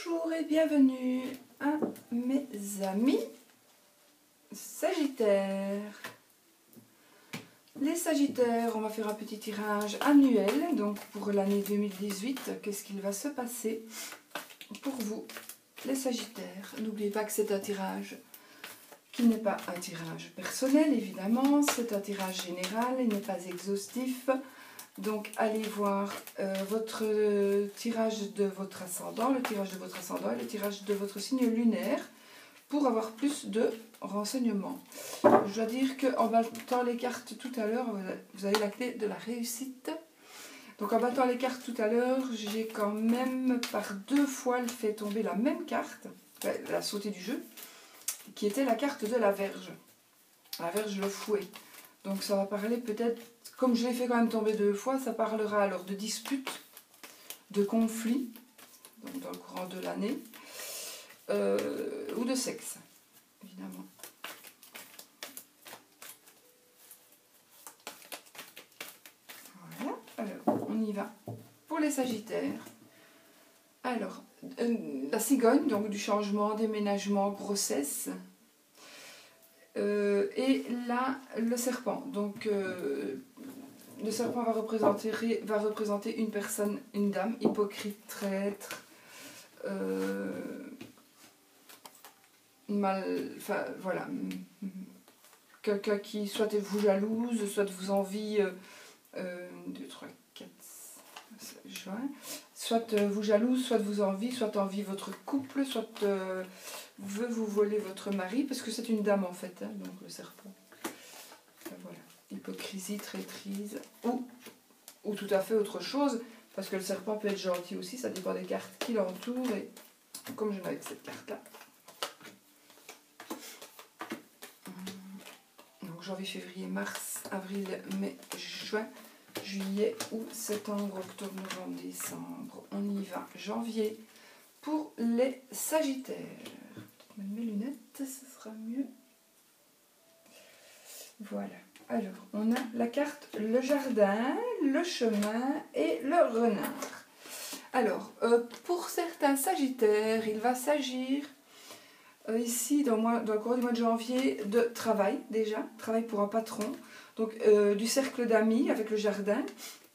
Bonjour et bienvenue à mes amis Sagittaires. Les Sagittaires, on va faire un petit tirage annuel, donc pour l'année 2018, qu'est-ce qu'il va se passer pour vous, les Sagittaires. N'oubliez pas que c'est un tirage qui n'est pas un tirage personnel, évidemment, c'est un tirage général, il n'est pas exhaustif. Donc allez voir votre tirage de votre ascendant, le tirage de votre ascendant et le tirage de votre signe lunaire pour avoir plus de renseignements. Je dois dire qu'en battant les cartes tout à l'heure, vous avez la clé de la réussite. Donc en battant les cartes tout à l'heure, j'ai quand même par 2 fois fait tomber la même carte, la sautée du jeu, qui était la carte de la Vierge le fouet. Donc ça va parler peut-être, comme je l'ai fait quand même tomber 2 fois, ça parlera alors de disputes, de conflits, donc dans le courant de l'année, ou de sexe, évidemment. Voilà, alors on y va. Pour les Sagittaires, alors, la cigogne, donc du changement, déménagement, grossesse. Et là, le serpent. Donc, le serpent va représenter une personne, une dame, hypocrite, traître, enfin, voilà. Quelqu'un qui soit vous jalouse, soit vous envie, 2, 3, 4, juin. Soit vous jalouse, soit vous envie, soit envie votre couple, soit veut vous voler votre mari, parce que c'est une dame en fait, hein, donc le serpent. Enfin, voilà, hypocrisie, traîtrise, ou tout à fait autre chose, parce que le serpent peut être gentil aussi, ça dépend des cartes qui l'entourent, et comme je n'ai avec cette carte-là. Donc janvier, février, mars, avril, mai, juin, juillet, août, septembre, octobre, novembre, décembre. On y va. Janvier pour les Sagittaires. Mettre mes lunettes, ce sera mieux. Voilà. Alors, on a la carte le jardin, le chemin et le renard. Alors, pour certains Sagittaires, il va s'agir ici, dans le cours du mois de janvier, de travail déjà, travail pour un patron, donc du cercle d'amis avec le jardin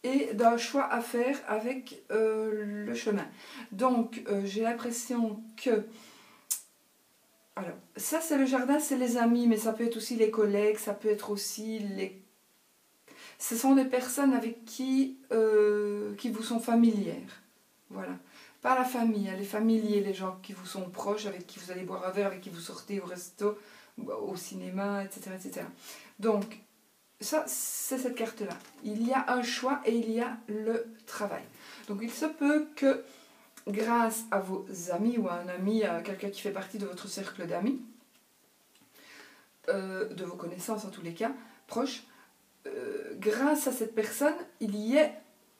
et d'un choix à faire avec le chemin. Donc j'ai l'impression que, alors ça c'est le jardin, c'est les amis, mais ça peut être aussi les collègues, ça peut être aussi les... Ce sont des personnes avec qui vous sont familières, voilà. Pas la famille, les familiers, les gens qui vous sont proches, avec qui vous allez boire un verre, avec qui vous sortez au resto, au cinéma, etc. etc. Donc, ça, c'est cette carte-là. Il y a un choix et il y a le travail. Donc, il se peut que, grâce à vos amis ou à un ami, à quelqu'un qui fait partie de votre cercle d'amis, de vos connaissances en tous les cas, proches, grâce à cette personne, il y a,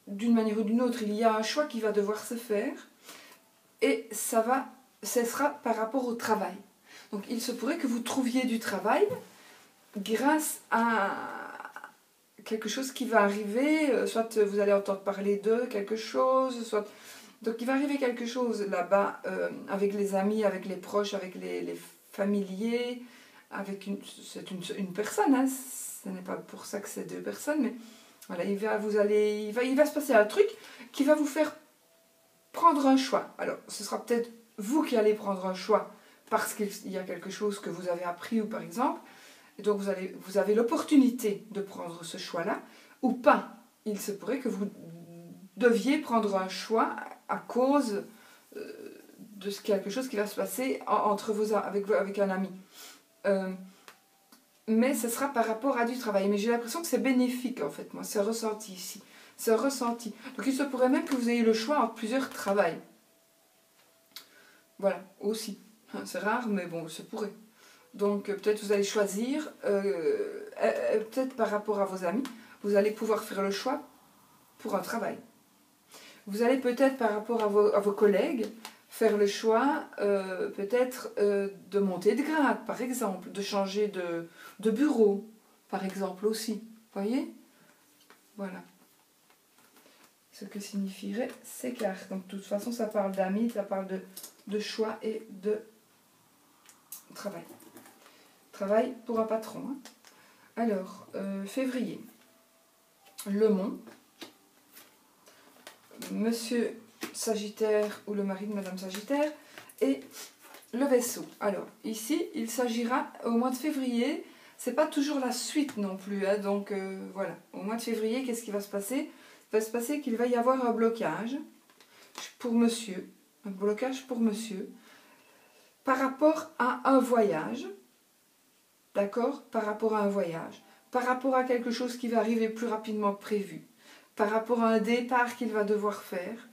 d'une manière ou d'une autre, il y a un choix qui va devoir se faire et ce sera par rapport au travail. Donc il se pourrait que vous trouviez du travail grâce à quelque chose qui va arriver, soit vous allez entendre parler de quelque chose, soit... Donc il va arriver quelque chose là-bas avec les amis, avec les proches, avec les familiers, avec c'est une personne, hein, ce n'est pas pour ça que c'est 2 personnes, mais voilà, il va se passer un truc qui va vous faire prendre un choix. Alors, ce sera peut-être vous qui allez prendre un choix parce qu'il y a quelque chose que vous avez appris, ou par exemple, et donc vous avez l'opportunité de prendre ce choix-là, ou pas. Il se pourrait que vous deviez prendre un choix à cause de quelque chose qui va se passer avec un ami. Mais ce sera par rapport à du travail. Mais j'ai l'impression que c'est bénéfique, en fait, moi. C'est ressenti ici. C'est ressenti. Donc il se pourrait même que vous ayez le choix entre plusieurs travails. Voilà, aussi. C'est rare, mais bon, ça pourrait. Donc peut-être vous allez choisir, peut-être par rapport à vos amis, vous allez pouvoir faire le choix pour un travail. Vous allez peut-être par rapport à vos collègues, faire le choix peut-être de monter de grade, par exemple, de changer de bureau, par exemple aussi. Vous voyez? Voilà. ce que signifieraient ces cartes. Donc de toute façon, ça parle d'amis, ça parle de choix et de travail. Travail pour un patron. Hein. Alors, février. Le Mont. Monsieur Sagittaire ou le mari de Madame Sagittaire. Et le Vaisseau. Alors, ici, il s'agira au mois de février. C'est pas toujours la suite non plus. Hein, donc, voilà. Au mois de février, qu'est-ce qui va se passer? Il va se passer qu'il va y avoir un blocage pour monsieur. Un blocage pour monsieur. Par rapport à un voyage. D'accord? Par rapport à un voyage. Par rapport à quelque chose qui va arriver plus rapidement que prévu. Par rapport à un départ qu'il va devoir faire.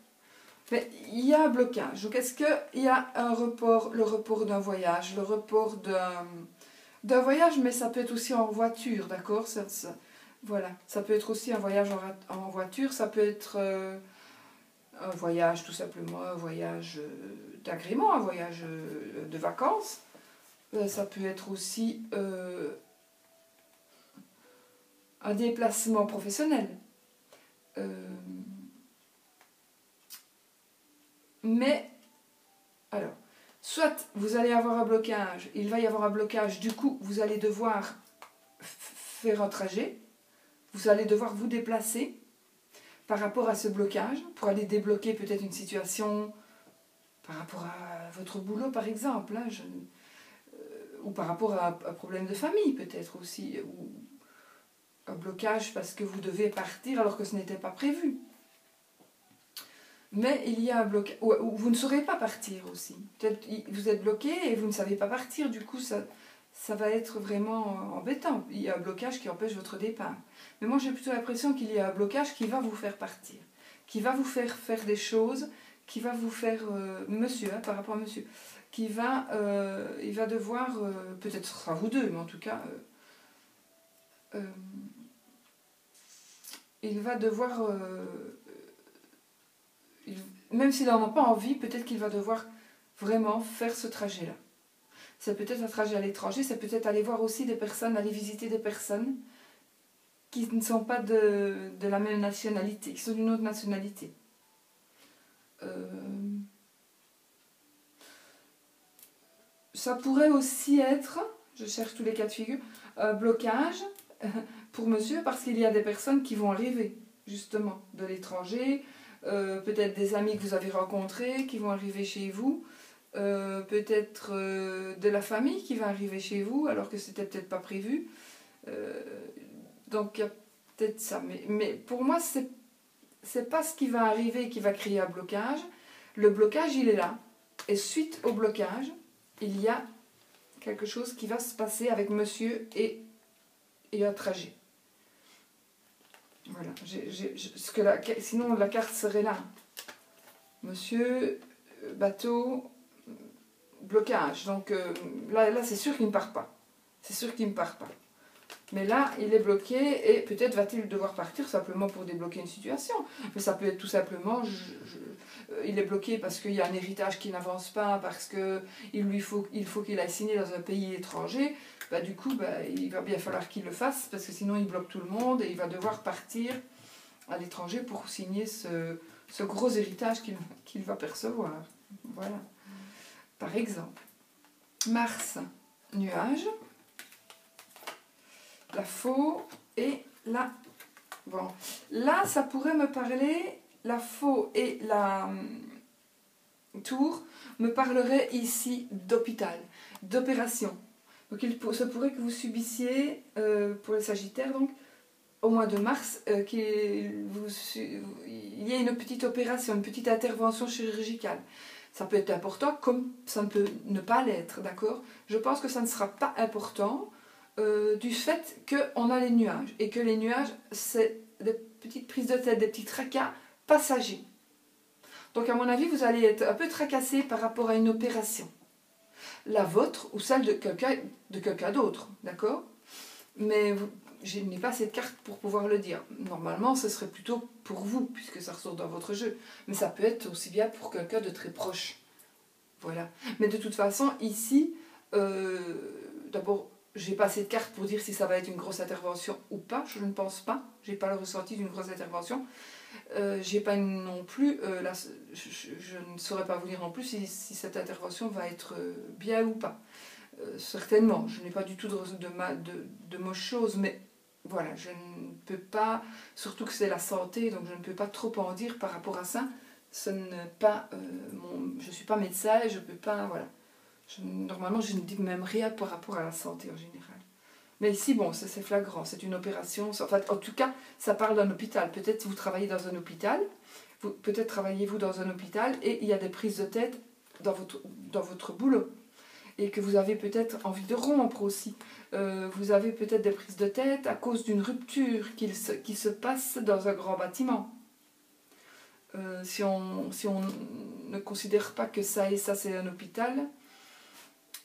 Mais il y a un blocage. Donc, est-ce qu'il y a un report, le report d'un voyage, le report d'un voyage, mais ça peut être aussi en voiture, d'accord? Voilà, ça peut être aussi un voyage en voiture, ça peut être un voyage tout simplement, un voyage d'agrément, un voyage de vacances. Ça peut être aussi un déplacement professionnel. Mais, alors, soit vous allez avoir un blocage, il va y avoir un blocage, du coup, vous allez devoir faire un trajet, vous allez devoir vous déplacer par rapport à ce blocage, pour aller débloquer peut-être une situation par rapport à votre boulot, par exemple, hein, ou par rapport à un problème de famille, peut-être aussi, ou un blocage parce que vous devez partir alors que ce n'était pas prévu. Mais il y a un blocage, ou vous ne saurez pas partir aussi. Peut-être vous êtes bloqué et vous ne savez pas partir, du coup ça va être vraiment embêtant. Il y a un blocage qui empêche votre départ. Mais moi j'ai plutôt l'impression qu'il y a un blocage qui va vous faire partir, qui va vous faire faire des choses, qui va vous faire, monsieur, hein, par rapport à monsieur, il va devoir, peut-être ce sera vous deux, mais en tout cas, il va devoir... même s'il n'en a pas envie, peut-être qu'il va devoir vraiment faire ce trajet-là. C'est peut-être un trajet à l'étranger, c'est peut-être aller voir aussi des personnes, aller visiter des personnes qui ne sont pas de la même nationalité, qui sont d'une autre nationalité. Ça pourrait aussi être, je cherche tous les cas de figure, un blocage pour monsieur, parce qu'il y a des personnes qui vont arriver, justement, de l'étranger, peut-être des amis que vous avez rencontrés qui vont arriver chez vous, peut-être de la famille qui va arriver chez vous alors que c'était peut-être pas prévu. Donc il y a peut-être ça. Mais pour moi, c'est pas ce qui va arriver qui va créer un blocage. Le blocage, il est là. Et suite au blocage, il y a quelque chose qui va se passer avec monsieur et un trajet. Voilà, sinon la carte serait là. Monsieur, bateau, blocage. Donc là c'est sûr qu'il ne part pas. C'est sûr qu'il ne part pas. Mais là, il est bloqué et peut-être va-t-il devoir partir simplement pour débloquer une situation. Mais ça peut être tout simplement, il est bloqué parce qu'il y a un héritage qui n'avance pas, parce qu'il faut qu'il aille signer dans un pays étranger. Bah, du coup, il va bien falloir qu'il le fasse parce que sinon il bloque tout le monde et il va devoir partir à l'étranger pour signer ce gros héritage qu'il va percevoir. Voilà. Par exemple, Mars, nuage. La faux et la... Bon, là, ça pourrait me parler, la faux et la tour me parleraient ici d'hôpital, d'opération. Donc, il se pourrait que vous subissiez, pour les Sagittaires, donc, au mois de mars, qu'il y ait une petite opération, une petite intervention chirurgicale. Ça peut être important, comme ça ne peut ne pas l'être, d'accord? Je pense que ça ne sera pas important, du fait qu'on a les nuages et que les nuages c'est des petites prises de tête, des petits tracas passagers. Donc à mon avis vous allez être un peu tracassé par rapport à une opération, la vôtre ou celle de quelqu'un d'autre, d'accord? Mais je n'ai pas cette carte pour pouvoir le dire. Normalement ce serait plutôt pour vous puisque ça ressort dans votre jeu, mais ça peut être aussi bien pour quelqu'un de très proche. Voilà. Mais de toute façon ici d'abord j'ai pas cette carte pour dire si ça va être une grosse intervention ou pas, je ne pense pas, j'ai pas le ressenti d'une grosse intervention, j'ai pas non plus, je ne saurais pas vous dire non plus si cette intervention va être bien ou pas. Certainement, je n'ai pas du tout de mauvaises choses, mais voilà, je ne peux pas, surtout que c'est la santé, donc je ne peux pas trop en dire par rapport à ça. Ce n'est pas je ne suis pas médecin et je ne peux pas, voilà. Normalement, je ne dis même rien par rapport à la santé en général. Mais ici, bon, c'est flagrant, c'est une opération. Enfin, en tout cas, ça parle d'un hôpital. Peut-être vous travaillez dans un hôpital, peut-être travaillez-vous dans un hôpital et il y a des prises de tête dans votre boulot. Et que vous avez peut-être envie de rompre aussi. Vous avez peut-être des prises de tête à cause d'une rupture qui se passe dans un grand bâtiment. Si on ne considère pas que ça et ça c'est un hôpital,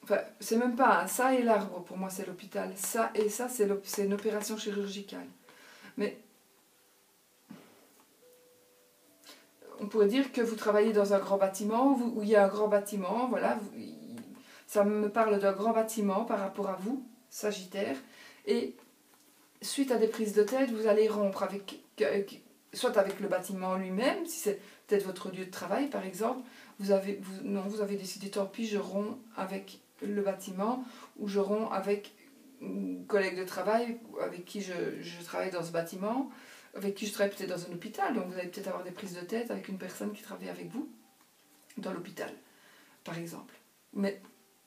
enfin, c'est même pas ça et l'arbre, pour moi c'est l'hôpital. Ça et ça c'est une opération chirurgicale. Mais on pourrait dire que vous travaillez dans un grand bâtiment, où il y a un grand bâtiment, voilà, ça me parle d'un grand bâtiment par rapport à vous, Sagittaire, et suite à des prises de tête, vous allez rompre soit avec le bâtiment lui-même, si c'est peut-être votre lieu de travail par exemple, vous avez décidé tant pis, je romps avec le bâtiment, ou je romps avec un collègue de travail avec qui je travaille dans ce bâtiment, avec qui je travaille peut-être dans un hôpital, donc vous allez peut-être avoir des prises de tête avec une personne qui travaille avec vous dans l'hôpital, par exemple. Mais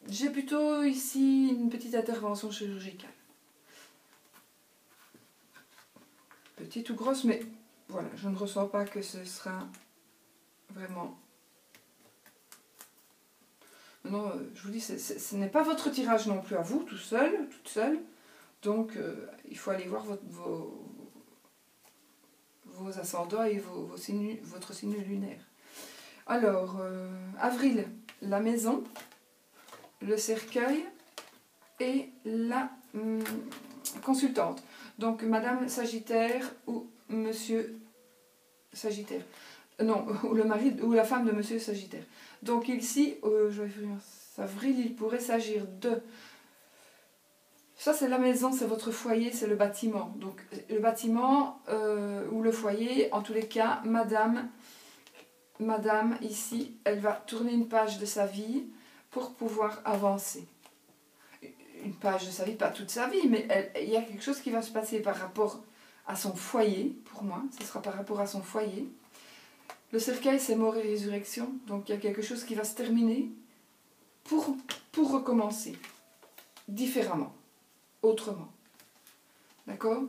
j'ai plutôt ici une petite intervention chirurgicale. Petite ou grosse, mais voilà, je ne ressens pas que ce sera vraiment... Non, je vous dis, ce n'est pas votre tirage non plus à vous, toute seule. Donc, il faut aller voir vos ascendants et votre signe lunaire. Alors, avril, la maison, le cercueil et la consultante. Donc, Madame Sagittaire ou Monsieur Sagittaire. Non, ou le mari ou la femme de Monsieur Sagittaire. Donc ici, avril, il pourrait s'agir de... Ça, c'est la maison, c'est votre foyer, c'est le bâtiment. Donc, le bâtiment ou le foyer, en tous les cas, Madame, ici, elle va tourner une page de sa vie pour pouvoir avancer. Une page de sa vie, pas toute sa vie, mais il y a quelque chose qui va se passer par rapport à son foyer, pour moi, ce sera par rapport à son foyer. Le cercueil, c'est mort et résurrection, donc il y a quelque chose qui va se terminer pour recommencer, différemment, autrement. D'accord ?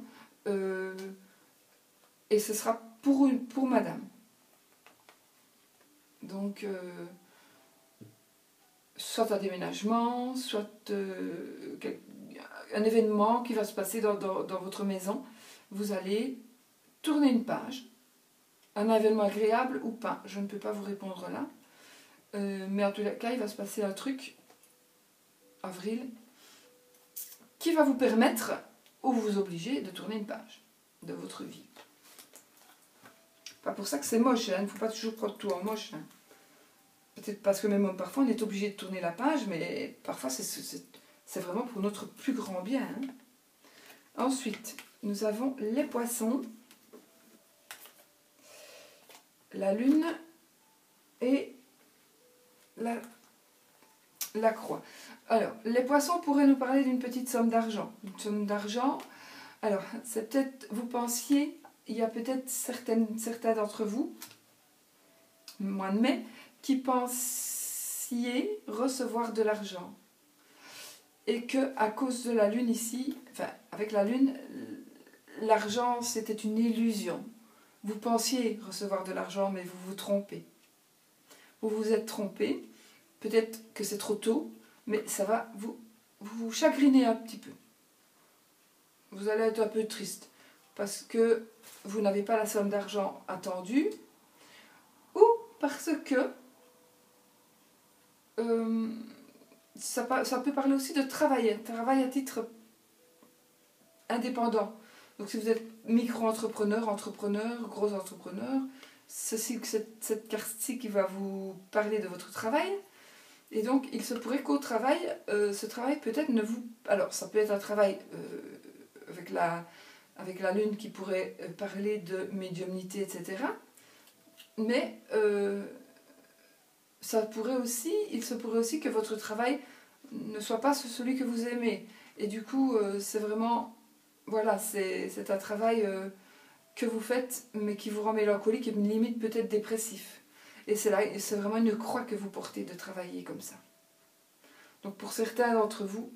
Et ce sera pour Madame. Donc, soit un déménagement, soit un événement qui va se passer dans votre maison. Vous allez tourner une page. Un événement agréable ou pas, je ne peux pas vous répondre là. Mais en tout cas, il va se passer un truc, avril, qui va vous permettre, ou vous obliger, de tourner une page de votre vie. Pas pour ça que c'est moche, hein, il ne faut pas toujours prendre tout en moche. Hein. Peut-être parce que même parfois on est obligé de tourner la page, mais parfois c'est vraiment pour notre plus grand bien. Hein. Ensuite, nous avons les poissons, la lune et la croix. Alors, les poissons pourraient nous parler d'une petite somme d'argent. Une somme d'argent, alors, c'est peut-être, vous pensiez, il y a peut-être certains d'entre vous, mois de mai, qui pensiez recevoir de l'argent. Et que à cause de la lune ici, enfin, avec la lune, l'argent, c'était une illusion. Vous pensiez recevoir de l'argent, mais vous vous trompez. Vous vous êtes trompé. Peut-être que c'est trop tôt, mais ça va vous chagriner un petit peu. Vous allez être un peu triste parce que vous n'avez pas la somme d'argent attendue ou parce que ça peut parler aussi de travail à titre indépendant. Donc si vous êtes micro-entrepreneur, entrepreneur, gros entrepreneur, cette carte-ci qui va vous parler de votre travail. Et donc il se pourrait qu'au travail, ce travail peut-être ne vous... Alors ça peut être un travail avec avec la lune qui pourrait parler de médiumnité, etc. Mais il se pourrait aussi que votre travail ne soit pas celui que vous aimez. Et du coup, c'est vraiment, voilà, c'est un travail que vous faites, mais qui vous rend mélancolique et limite peut-être dépressif. Et c'est vraiment une croix que vous portez de travailler comme ça. Donc pour certains d'entre vous,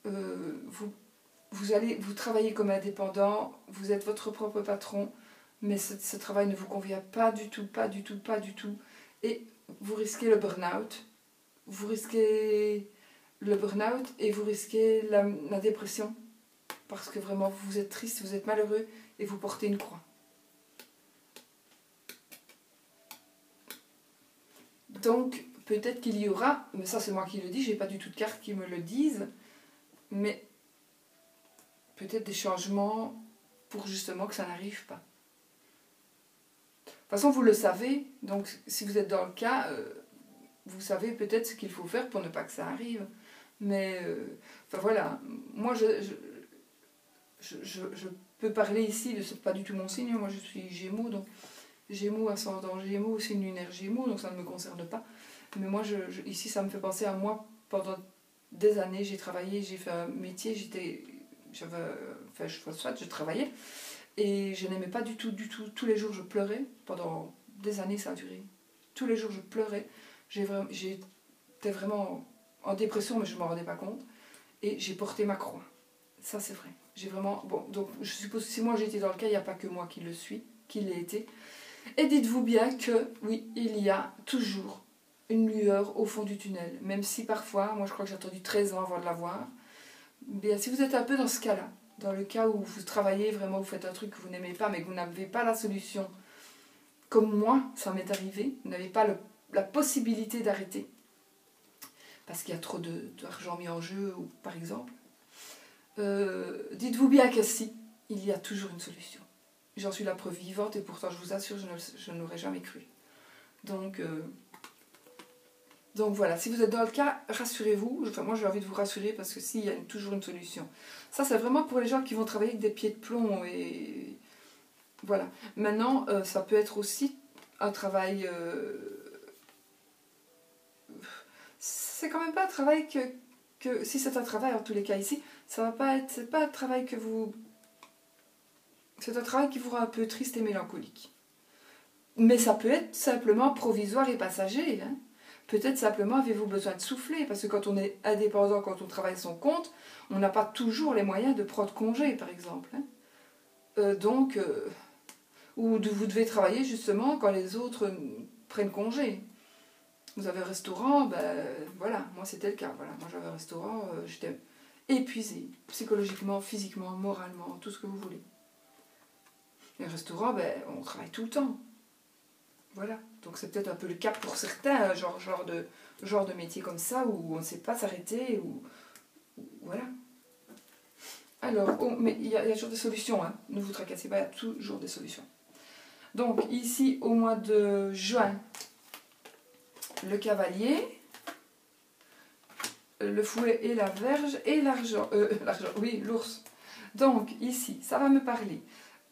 vous travaillez comme indépendant, vous êtes votre propre patron, mais ce travail ne vous convient pas du tout, pas du tout, pas du tout. Et vous risquez le burn-out. Vous risquez le burn-out et vous risquez la dépression. Parce que vraiment, vous êtes triste, vous êtes malheureux et vous portez une croix. Donc, peut-être qu'il y aura, mais ça c'est moi qui le dis, j'ai pas du tout de cartes qui me le disent, mais peut-être des changements pour justement que ça n'arrive pas. De toute façon, vous le savez, donc si vous êtes dans le cas, vous savez peut-être ce qu'il faut faire pour ne pas que ça arrive. Mais, enfin voilà, moi je peux parler ici, c'est pas du tout mon signe, moi je suis Gémeaux, donc Gémeaux, ascendant Gémeaux, signe lunaire Gémeaux, donc ça ne me concerne pas. Mais moi, ici, ça me fait penser à moi. Pendant des années, j'ai travaillé, j'ai fait un métier, je travaillais, et je n'aimais pas du tout, du tout. Tous les jours, je pleurais. Pendant des années, ça a duré. Tous les jours, je pleurais. J'étais vraiment en dépression, mais je ne m'en rendais pas compte. Et j'ai porté ma croix. Ça, c'est vrai. J'ai vraiment... Bon, donc, je suppose que si moi j'ai été dans le cas, il n'y a pas que moi qui l'ai été. Et dites-vous bien que, oui, il y a toujours une lueur au fond du tunnel. Même si parfois, moi je crois que j'ai attendu 13 ans avant de la voir. Bien, si vous êtes un peu dans ce cas-là, dans le cas où vous travaillez vraiment, vous faites un truc que vous n'aimez pas, mais que vous n'avez pas la solution, comme moi, ça m'est arrivé, vous n'avez pas la possibilité d'arrêter, parce qu'il y a trop d'argent mis en jeu, ou, par exemple, dites-vous bien que si, il y a toujours une solution. J'en suis la preuve vivante et pourtant je vous assure, je n'aurais jamais cru. Donc voilà, si vous êtes dans le cas, rassurez-vous. Enfin, moi j'ai envie de vous rassurer parce que si, il y a toujours une solution. Ça c'est vraiment pour les gens qui vont travailler avec des pieds de plomb. Et voilà. Maintenant, ça peut être aussi un travail... C'est quand même pas un travail que... Si c'est un travail, en tous les cas ici, ça va pas être... C'est pas un travail que vous... C'est un travail qui vous rend un peu triste et mélancolique. Mais ça peut être simplement provisoire et passager. Hein. Peut-être simplement avez-vous besoin de souffler, parce que quand on est indépendant, quand on travaille son compte, on n'a pas toujours les moyens de prendre congé, par exemple. Hein. Ou vous devez travailler justement quand les autres prennent congé. Vous avez un restaurant, ben voilà, moi c'était le cas. Voilà. Moi j'avais un restaurant, j'étais épuisée, psychologiquement, physiquement, moralement, tout ce que vous voulez. Et un restaurant, ben, on travaille tout le temps. Voilà, donc c'est peut-être un peu le cas pour certains, genre de métier comme ça, où on ne sait pas s'arrêter, ou voilà. Alors, mais il y a toujours des solutions, hein. Ne vous tracassez pas, il y a toujours des solutions. Donc ici, au mois de juin, le cavalier, le fouet et la verge, et l'argent, oui, l'ours. Donc ici, ça va me parler.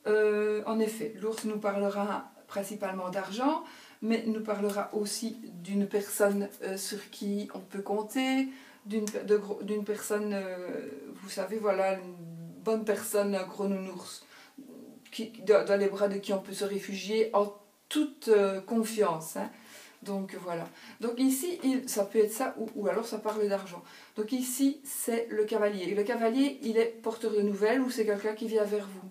En effet, l'ours nous parlera principalement d'argent, mais nous parlera aussi d'une personne sur qui on peut compter, d'une personne, vous savez, voilà, une bonne personne, un gros nounours, dans les bras de qui on peut se réfugier en toute confiance. Hein. Donc voilà. Donc ici, ça peut être ça, ou alors ça parle d'argent. Donc ici, c'est le cavalier. Et le cavalier, il est porteur de nouvelles, ou c'est quelqu'un qui vient vers vous.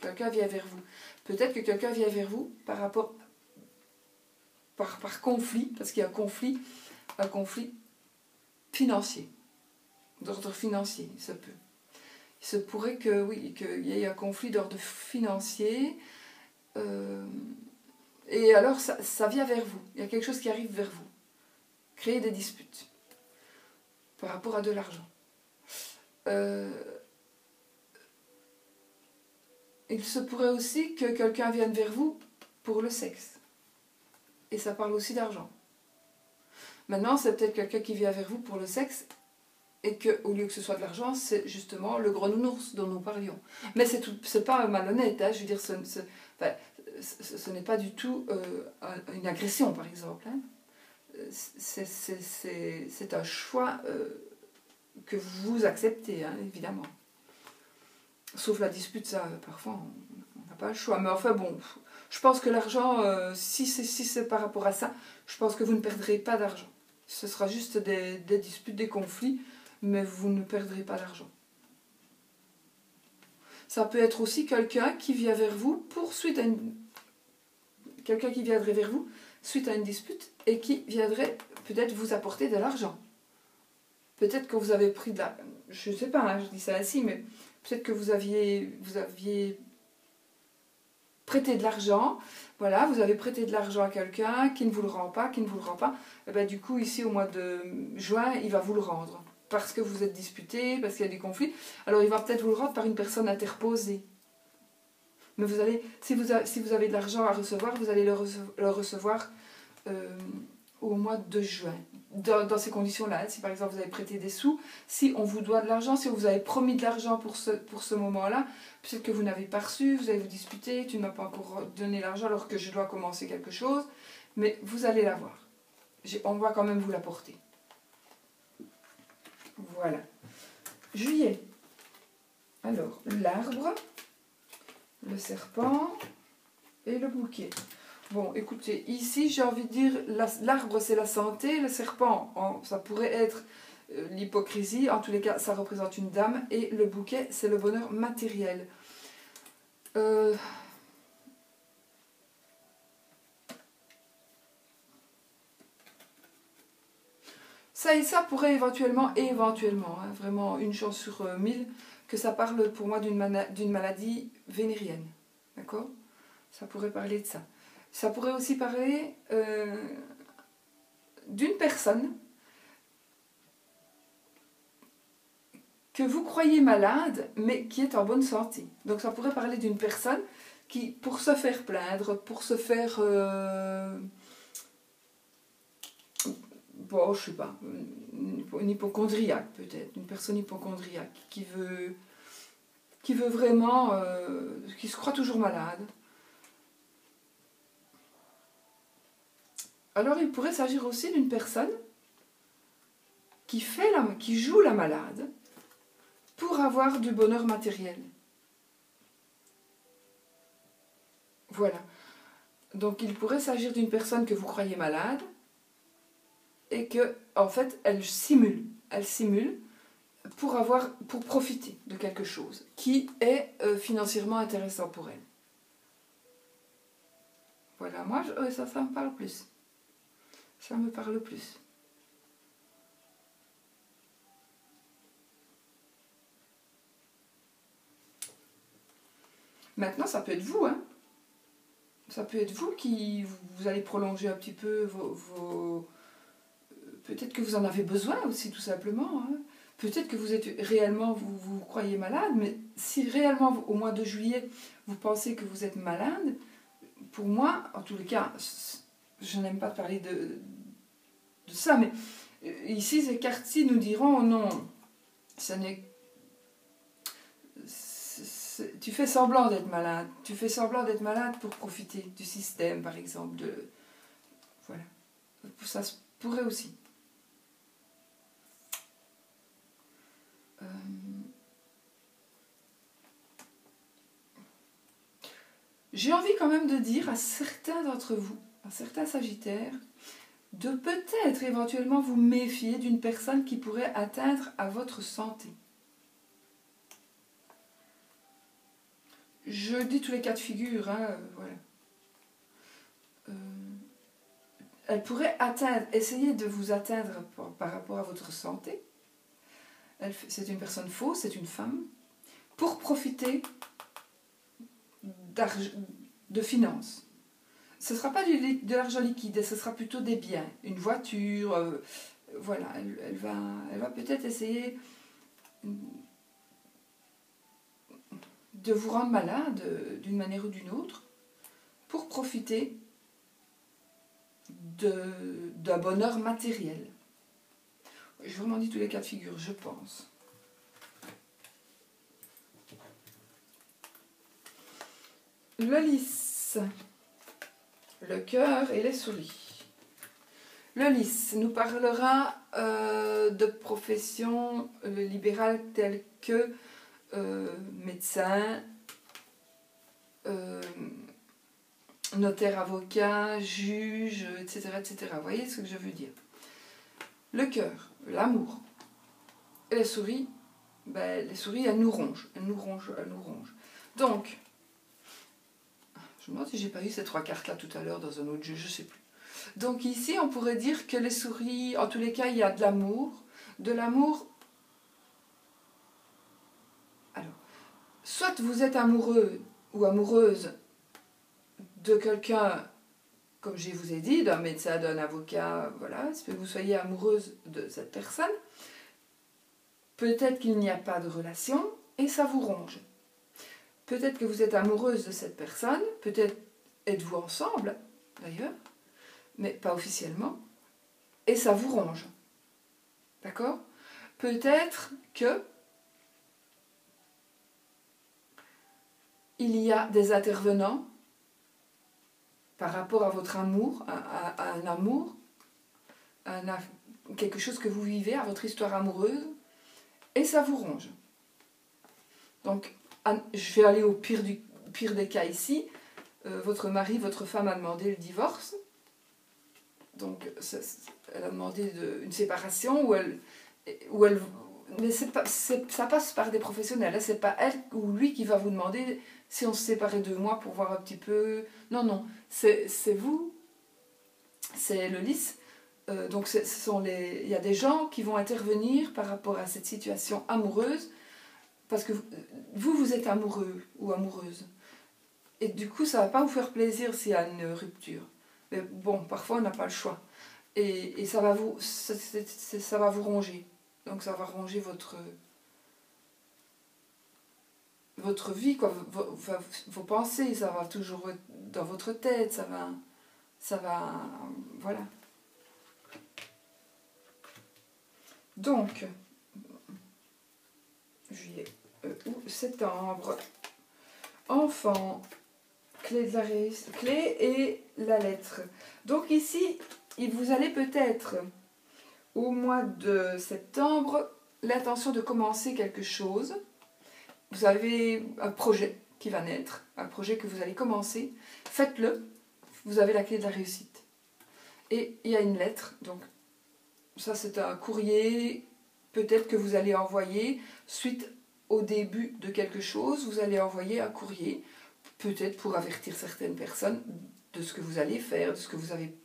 Quelqu'un vient vers vous. Peut-être que quelqu'un vient vers vous par rapport... Par conflit, parce qu'il y a un conflit financier, d'ordre financier, ça peut. Il se pourrait que, oui, qu'il y ait un conflit d'ordre financier, et alors ça vient vers vous. Il y a quelque chose qui arrive vers vous. Créer des disputes par rapport à de l'argent. Il se pourrait aussi que quelqu'un vienne vers vous pour le sexe. Et ça parle aussi d'argent. Maintenant, c'est peut-être quelqu'un qui vient vers vous pour le sexe et qu'au lieu que ce soit de l'argent, c'est justement le gros nounours dont nous parlions. Mais c'est pas malhonnête, hein, je veux dire, ce n'est pas du tout une agression, par exemple. Hein. C'est un choix que vous acceptez, hein, évidemment. Sauf la dispute, ça, parfois, on n'a pas le choix. Mais enfin, bon, je pense que l'argent, si c'est par rapport à ça, je pense que vous ne perdrez pas d'argent. Ce sera juste des disputes, des conflits, mais vous ne perdrez pas d'argent. Ça peut être aussi quelqu'un qui vient vers vous quelqu'un qui viendrait vers vous suite à une dispute et qui viendrait peut-être vous apporter de l'argent. Peut-être que vous avez pris de la... Je ne sais pas, hein, je dis ça ainsi, mais peut-être que vous aviez prêté de l'argent. Voilà, vous avez prêté de l'argent à quelqu'un qui ne vous le rend pas, Et ben, du coup, ici, au mois de juin, il va vous le rendre. Parce que vous êtes disputé, parce qu'il y a des conflits. Alors, il va peut-être vous le rendre par une personne interposée. Mais vous allez, si vous avez de l'argent à recevoir, vous allez le recevoir au mois de juin. Dans ces conditions-là, si par exemple vous avez prêté des sous, si on vous doit de l'argent, si on vous avez promis de l'argent pour ce moment-là, peut-être que vous n'avez pas reçu, vous allez vous disputer, tu ne m'as pas encore donné l'argent alors que je dois commencer quelque chose, mais vous allez l'avoir. On va quand même vous l'apporter. Voilà. Juillet. Alors, l'arbre, le serpent et le bouquet. Bon, écoutez, ici, j'ai envie de dire, l'arbre, c'est la santé, le serpent, ça pourrait être l'hypocrisie, en tous les cas, ça représente une dame, et le bouquet, c'est le bonheur matériel. Ça pourrait éventuellement, hein, vraiment une chance sur 1000, que ça parle pour moi d'une maladie vénérienne. D'accord? Ça pourrait parler de ça. Ça pourrait aussi parler d'une personne que vous croyez malade, mais qui est en bonne santé. Donc ça pourrait parler d'une personne qui, pour se faire plaindre, pour se faire... bon, je sais pas, une hypochondriaque peut-être, une personne hypochondriaque qui veut vraiment... qui se croit toujours malade. Alors il pourrait s'agir aussi d'une personne qui joue la malade pour avoir du bonheur matériel. Voilà. Donc il pourrait s'agir d'une personne que vous croyez malade et que, en fait, elle simule pour profiter de quelque chose qui est financièrement intéressant pour elle. Voilà, moi, ça me parle plus. Ça me parle plus. Maintenant, ça peut être vous, hein. Ça peut être vous qui vous allez prolonger un petit peu vos peut-être que vous en avez besoin aussi, tout simplement. Hein. Peut-être que vous êtes réellement, vous croyez malade, mais si réellement, au mois de juillet, vous pensez que vous êtes malade, pour moi, en tous les cas, je n'aime pas parler de ça, mais ici, ces cartes-ci nous diront, non, ça n'est... Tu fais semblant d'être malade. Tu fais semblant d'être malade pour profiter du système, par exemple. Voilà. Ça se pourrait aussi. J'ai envie quand même de dire à certains d'entre vous, à certains sagittaires, de peut-être éventuellement vous méfier d'une personne qui pourrait atteindre à votre santé. Je dis tous les cas de figure, hein, voilà. Elle pourrait essayer de vous atteindre par rapport à votre santé. C'est une personne fausse, c'est une femme, pour profiter de finances. Ce ne sera pas de l'argent liquide, ce sera plutôt des biens, une voiture, voilà, elle va peut-être essayer de vous rendre malade d'une manière ou d'une autre pour profiter d'un bonheur matériel. J'ai vraiment dit tous les cas de figure, je pense. Le lys, le cœur et les souris. Le lys nous parlera de professions libérales telles que médecin, notaire, avocat, juge, etc., etc. Vous voyez ce que je veux dire? Le cœur, l'amour. Et les souris, elles nous rongent. Elles nous rongent. Donc, je me demande si j'ai pas eu ces 3 cartes-là tout à l'heure dans un autre jeu, je sais plus. Donc ici, on pourrait dire que les souris, en tous les cas, il y a de l'amour. De l'amour. Alors, soit vous êtes amoureux ou amoureuse de quelqu'un, comme je vous ai dit, d'un médecin, d'un avocat, voilà, que vous soyez amoureuse de cette personne. Peut-être qu'il n'y a pas de relation et ça vous ronge. Peut-être que vous êtes amoureuse de cette personne, peut-être êtes-vous ensemble, d'ailleurs, mais pas officiellement, et ça vous ronge. D'accord? Peut-être que il y a des intervenants par rapport à votre amour, à un amour, quelque chose que vous vivez, à votre histoire amoureuse, et ça vous ronge. Donc, je vais aller au pire des cas ici. Votre mari, votre femme a demandé le divorce. Donc, elle a demandé une séparation mais ça passe par des professionnels. C'est pas elle ou lui qui va vous demander si on se séparait 2 mois pour voir un petit peu. Non, c'est vous, c'est le lys. Donc, il y a des gens qui vont intervenir par rapport à cette situation amoureuse. Parce que vous êtes amoureux ou amoureuse. Et du coup, ça ne va pas vous faire plaisir s'il y a une rupture. Mais bon, parfois, on n'a pas le choix. Et ça va vous ronger. Donc, ça va ronger votre vie, quoi. Vos pensées, ça va toujours être dans votre tête. Ça va voilà. Donc, juillet. Septembre, enfant, clé et la lettre. Donc ici, vous allez peut-être, au mois de septembre, l'intention de commencer quelque chose. Vous avez un projet qui va naître, un projet que vous allez commencer. Faites-le, vous avez la clé de la réussite. Et il y a une lettre, donc ça c'est un courrier, peut-être que vous allez envoyer suite au début de quelque chose, vous allez envoyer un courrier, peut-être pour avertir certaines personnes de ce que vous allez faire, de ce que vous avez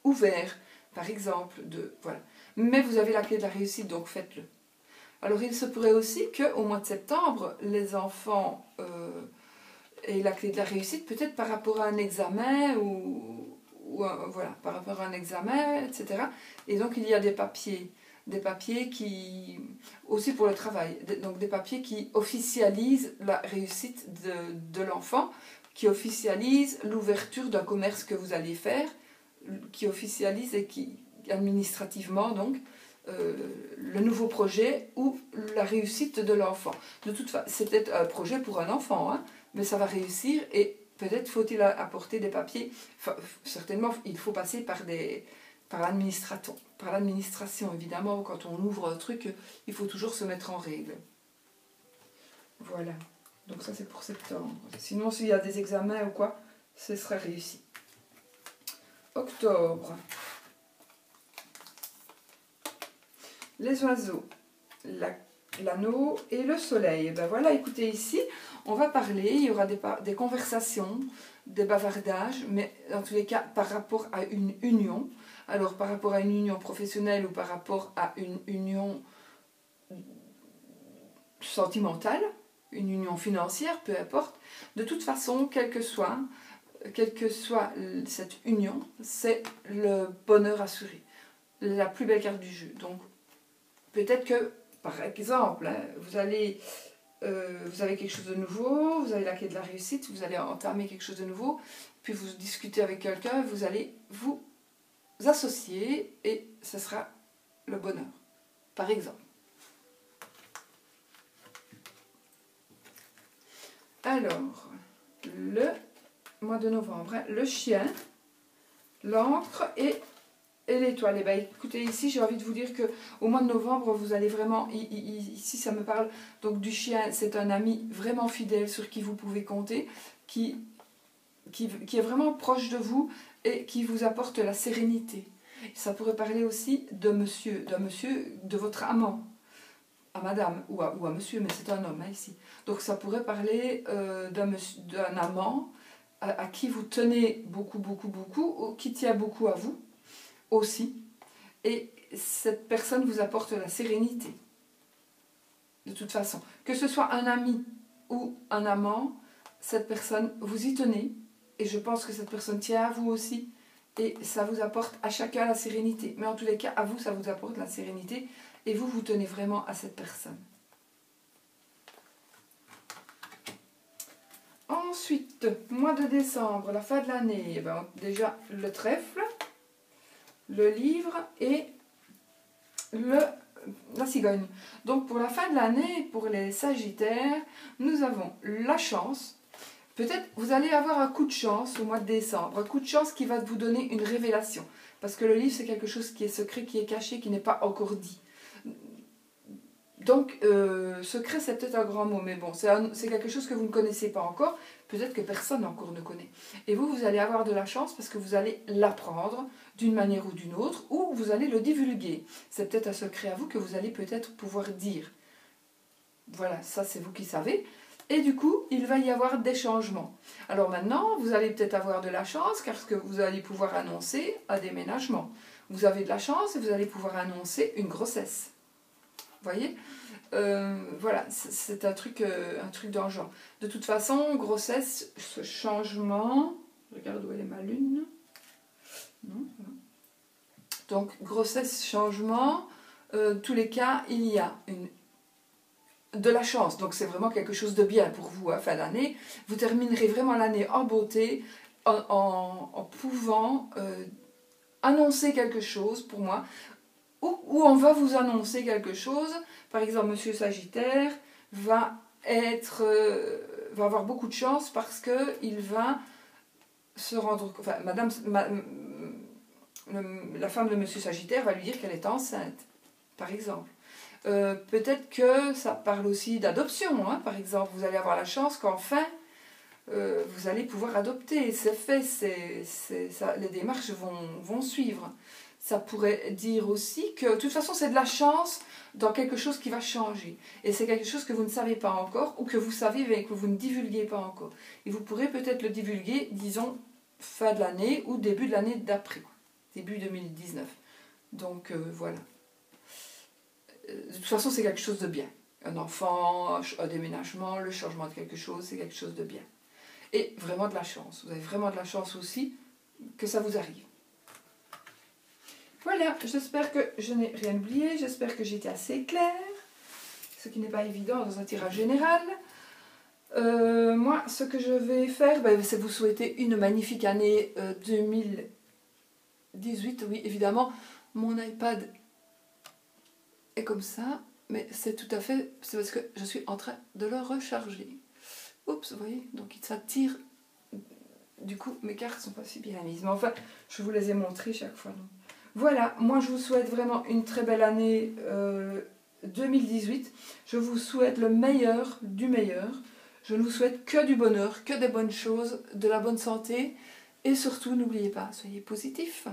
ouvert, par exemple. Voilà. Mais vous avez la clé de la réussite, donc faites-le. Alors il se pourrait aussi qu'au mois de septembre, les enfants aient la clé de la réussite, peut-être par rapport à un examen, voilà, par rapport à un examen, etc. Et donc il y a des papiers qui, aussi pour le travail, donc des papiers qui officialisent la réussite de l'enfant, qui officialisent l'ouverture d'un commerce que vous allez faire, qui officialisent et qui, administrativement donc, le nouveau projet ou la réussite de l'enfant. De toute façon, c'est peut-être un projet pour un enfant, hein, mais ça va réussir et peut-être faut-il apporter des papiers. Enfin, certainement, il faut passer par l'administration, évidemment. Quand on ouvre un truc, il faut toujours se mettre en règle. Voilà. Donc ça, c'est pour septembre. Sinon, s'il y a des examens ou quoi, ce sera réussi. Octobre. Les oiseaux, l'anneau et le soleil. Ben voilà, écoutez, ici, on va parler, il y aura des conversations, des bavardages, mais dans tous les cas, par rapport à une union. Alors, par rapport à une union professionnelle ou par rapport à une union sentimentale, une union financière, peu importe. De toute façon, quelle que soit cette union, c'est le bonheur assuré. La plus belle carte du jeu. Donc, peut-être que, par exemple, hein, vous avez quelque chose de nouveau, vous avez la clé de la réussite, vous allez entamer quelque chose de nouveau, puis vous discutez avec quelqu'un, vous allez vous associer et ce sera le bonheur, par exemple. Alors, le mois de novembre, hein, le chien, l'encre et l'étoile. Et bien écoutez, ici j'ai envie de vous dire que au mois de novembre, vous allez vraiment, ici ça me parle donc du chien, c'est un ami vraiment fidèle sur qui vous pouvez compter, qui est vraiment proche de vous et qui vous apporte la sérénité. Ça pourrait parler aussi d'un monsieur, de votre amant, à madame ou à monsieur, mais c'est un homme hein, ici. Donc ça pourrait parler d'un amant à qui vous tenez beaucoup, qui tient beaucoup à vous aussi. Et cette personne vous apporte la sérénité. De toute façon, que ce soit un ami ou un amant, cette personne, vous y tenez. Et je pense que cette personne tient à vous aussi. Et ça vous apporte à chacun la sérénité. Mais en tous les cas, à vous, ça vous apporte la sérénité. Et vous, vous tenez vraiment à cette personne. Ensuite, mois de décembre, la fin de l'année. Ben, déjà, le trèfle, le livre et la cigogne. Donc, pour la fin de l'année, pour les Sagittaires, nous avons la chance. Peut-être vous allez avoir un coup de chance au mois de décembre, un coup de chance qui va vous donner une révélation. Parce que le livre, c'est quelque chose qui est secret, qui est caché, qui n'est pas encore dit. Donc, secret, c'est peut-être un grand mot, mais bon, c'est quelque chose que vous ne connaissez pas encore, peut-être que personne encore ne connaît. Et vous allez avoir de la chance parce que vous allez l'apprendre d'une manière ou d'une autre, ou vous allez le divulguer. C'est peut-être un secret à vous que vous allez peut-être pouvoir dire. Voilà, ça c'est vous qui savez. Et du coup, il va y avoir des changements. Alors maintenant, vous allez peut-être avoir de la chance parce que vous allez pouvoir annoncer un déménagement. Vous avez de la chance et vous allez pouvoir annoncer une grossesse. Vous voyez, voilà, c'est un truc dans le genre. De toute façon, grossesse, ce changement... Je regarde où elle est ma lune. Non, voilà. Donc, grossesse, changement, tous les cas, il y a de la chance. Donc, c'est vraiment quelque chose de bien pour vous à fin d'année. Vous terminerez vraiment l'année en beauté, en pouvant annoncer quelque chose, pour moi, où on va vous annoncer quelque chose. Par exemple, Monsieur Sagittaire va avoir beaucoup de chance parce qu'il va se rendre... Enfin, la femme de Monsieur Sagittaire va lui dire qu'elle est enceinte, par exemple. Peut-être que ça parle aussi d'adoption, hein, par exemple. Vous allez avoir la chance qu'enfin, vous allez pouvoir adopter. C'est fait, les démarches vont suivre. Ça pourrait dire aussi que, de toute façon, c'est de la chance dans quelque chose qui va changer. Et c'est quelque chose que vous ne savez pas encore, ou que vous savez mais que vous ne divulguez pas encore. Et vous pourrez peut-être le divulguer, disons, fin de l'année ou début de l'année d'après. Début 2019. Donc, voilà. De toute façon, c'est quelque chose de bien. Un enfant, un déménagement, le changement de quelque chose, c'est quelque chose de bien. Et vraiment de la chance. Vous avez vraiment de la chance aussi que ça vous arrive. Voilà, j'espère que je n'ai rien oublié, j'espère que j'ai été assez claire, ce qui n'est pas évident dans un tirage général. Moi, ce que je vais faire, c'est vous souhaiter une magnifique année 2018. Oui, évidemment, mon iPad est comme ça, mais c'est tout à fait, c'est parce que je suis en train de le recharger. Oups, vous voyez, donc ça tire. Du coup, mes cartes ne sont pas si bien mises. Mais enfin, je vous les ai montrées chaque fois. Donc. Voilà, moi je vous souhaite vraiment une très belle année 2018. Je vous souhaite le meilleur du meilleur. Je ne vous souhaite que du bonheur, que des bonnes choses, de la bonne santé. Et surtout, n'oubliez pas, soyez positifs.